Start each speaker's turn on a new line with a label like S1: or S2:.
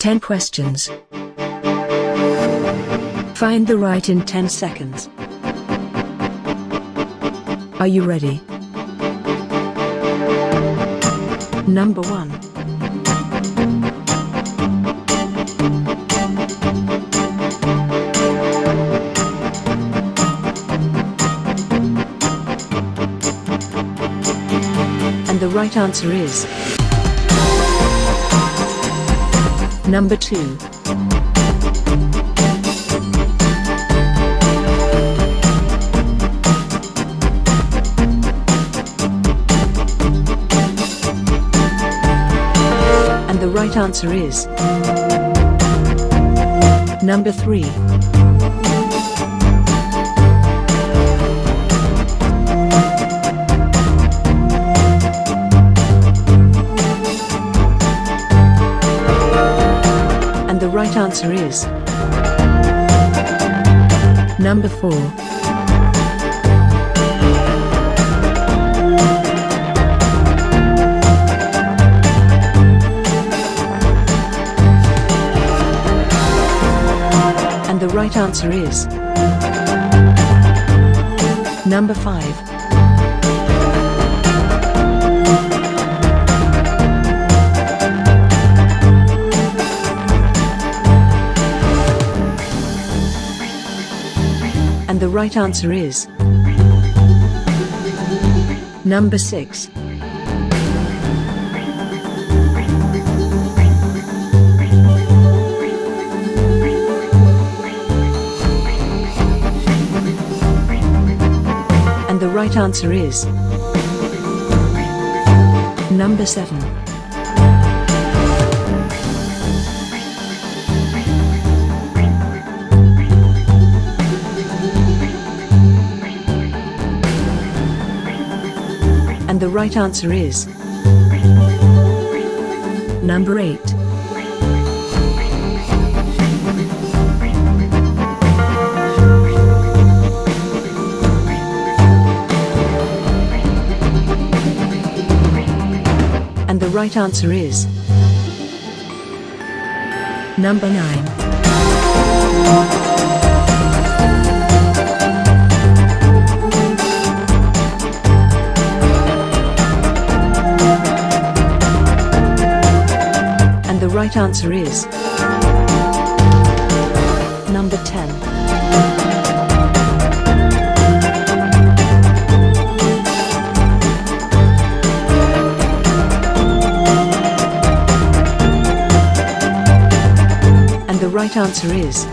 S1: 10 questions. Find the right in 10 seconds. Are you ready? Number 1. And the right answer is number 2. And the right answer is number 3. And the right answer is number 4. And the right answer is number 5. And the right answer is number 6. And the right answer is number 7. And the right answer is number 8. And the right answer is number 9. The right answer is number 10. And the right answer is